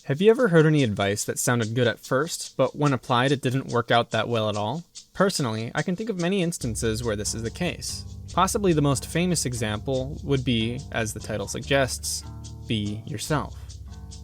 Have you ever heard any advice that sounded good at first, but when applied it didn't work out that well at all? Personally, I can think of many instances where this is the case. Possibly the most famous example would be, as the title suggests, be yourself.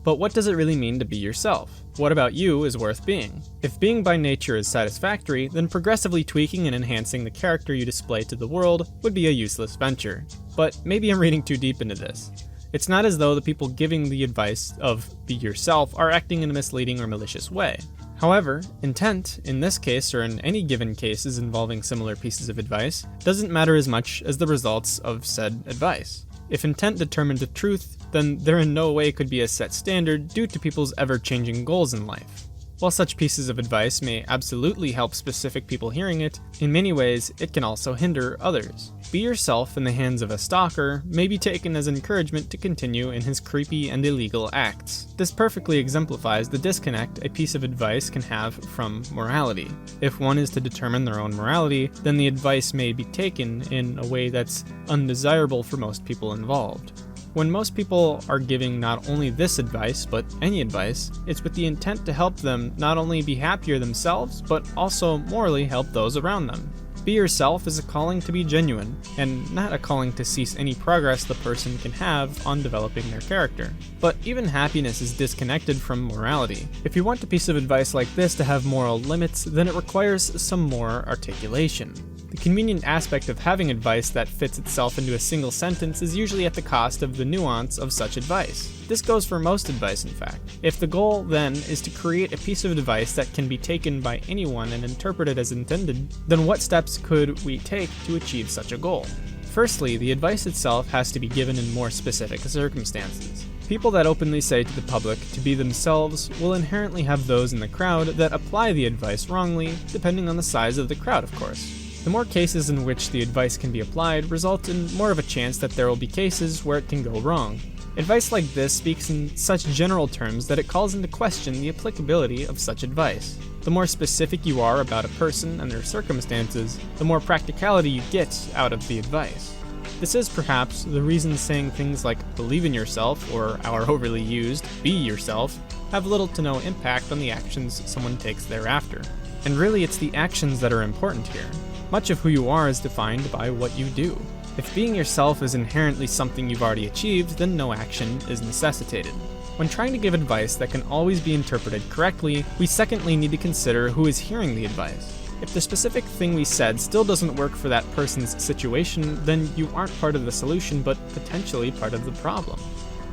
But what does it really mean to be yourself? What about you is worth being? If being by nature is satisfactory, then progressively tweaking and enhancing the character you display to the world would be a useless venture. But maybe I'm reading too deep into this. It's not as though the people giving the advice of be yourself are acting in a misleading or malicious way. However, intent, in this case or in any given cases involving similar pieces of advice, doesn't matter as much as the results of said advice. If intent determined the truth, then there in no way could be a set standard due to people's ever-changing goals in life. While such pieces of advice may absolutely help specific people hearing it, in many ways it can also hinder others. Be yourself in the hands of a stalker may be taken as encouragement to continue in his creepy and illegal acts. This perfectly exemplifies the disconnect a piece of advice can have from morality. If one is to determine their own morality, then the advice may be taken in a way that's undesirable for most people involved. When most people are giving not only this advice, but any advice, it's with the intent to help them not only be happier themselves, but also morally help those around them. Be yourself is a calling to be genuine, and not a calling to cease any progress the person can have on developing their character. But even happiness is disconnected from morality. If you want a piece of advice like this to have moral limits, then it requires some more articulation. The convenient aspect of having advice that fits itself into a single sentence is usually at the cost of the nuance of such advice. This goes for most advice, in fact. If the goal, then, is to create a piece of advice that can be taken by anyone and interpreted as intended, then what steps could we take to achieve such a goal? Firstly, the advice itself has to be given in more specific circumstances. People that openly say to the public to be themselves will inherently have those in the crowd that apply the advice wrongly, depending on the size of the crowd, of course. The more cases in which the advice can be applied result in more of a chance that there will be cases where it can go wrong. Advice like this speaks in such general terms that it calls into question the applicability of such advice. The more specific you are about a person and their circumstances, the more practicality you get out of the advice. This is perhaps the reason saying things like believe in yourself or our overly used be yourself have little to no impact on the actions someone takes thereafter. And really it's the actions that are important here. Much of who you are is defined by what you do. If being yourself is inherently something you've already achieved, then no action is necessitated. When trying to give advice that can always be interpreted correctly, we secondly need to consider who is hearing the advice. If the specific thing we said still doesn't work for that person's situation, then you aren't part of the solution, but potentially part of the problem.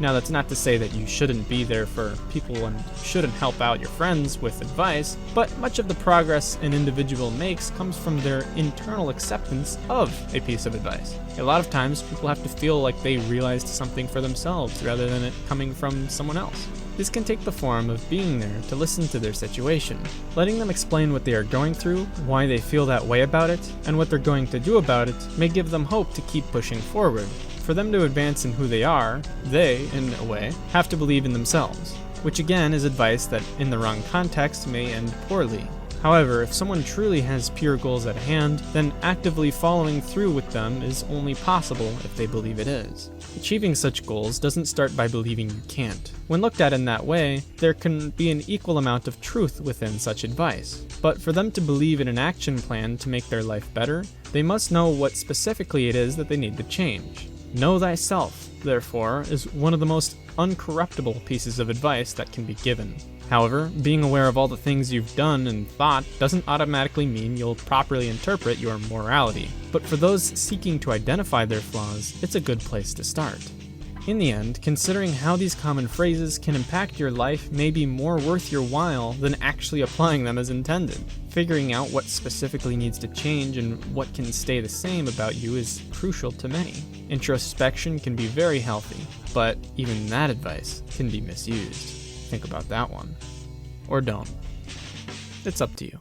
Now, that's not to say that you shouldn't be there for people and shouldn't help out your friends with advice, but much of the progress an individual makes comes from their internal acceptance of a piece of advice. A lot of times, people have to feel like they realized something for themselves rather than it coming from someone else. This can take the form of being there to listen to their situation, letting them explain what they are going through, why they feel that way about it, and what they're going to do about it may give them hope to keep pushing forward. For them to advance in who they are, they, in a way, have to believe in themselves, which again is advice that in the wrong context may end poorly. However, if someone truly has pure goals at hand, then actively following through with them is only possible if they believe it is. Achieving such goals doesn't start by believing you can't. When looked at in that way, there can be an equal amount of truth within such advice. But for them to believe in an action plan to make their life better, they must know what specifically it is that they need to change. Know thyself, therefore, is one of the most uncorruptible pieces of advice that can be given. However, being aware of all the things you've done and thought doesn't automatically mean you'll properly interpret your morality. But for those seeking to identify their flaws, it's a good place to start. In the end, considering how these common phrases can impact your life may be more worth your while than actually applying them as intended. Figuring out what specifically needs to change and what can stay the same about you is crucial to many. Introspection can be very healthy, but even that advice can be misused. Think about that one. Or don't. It's up to you.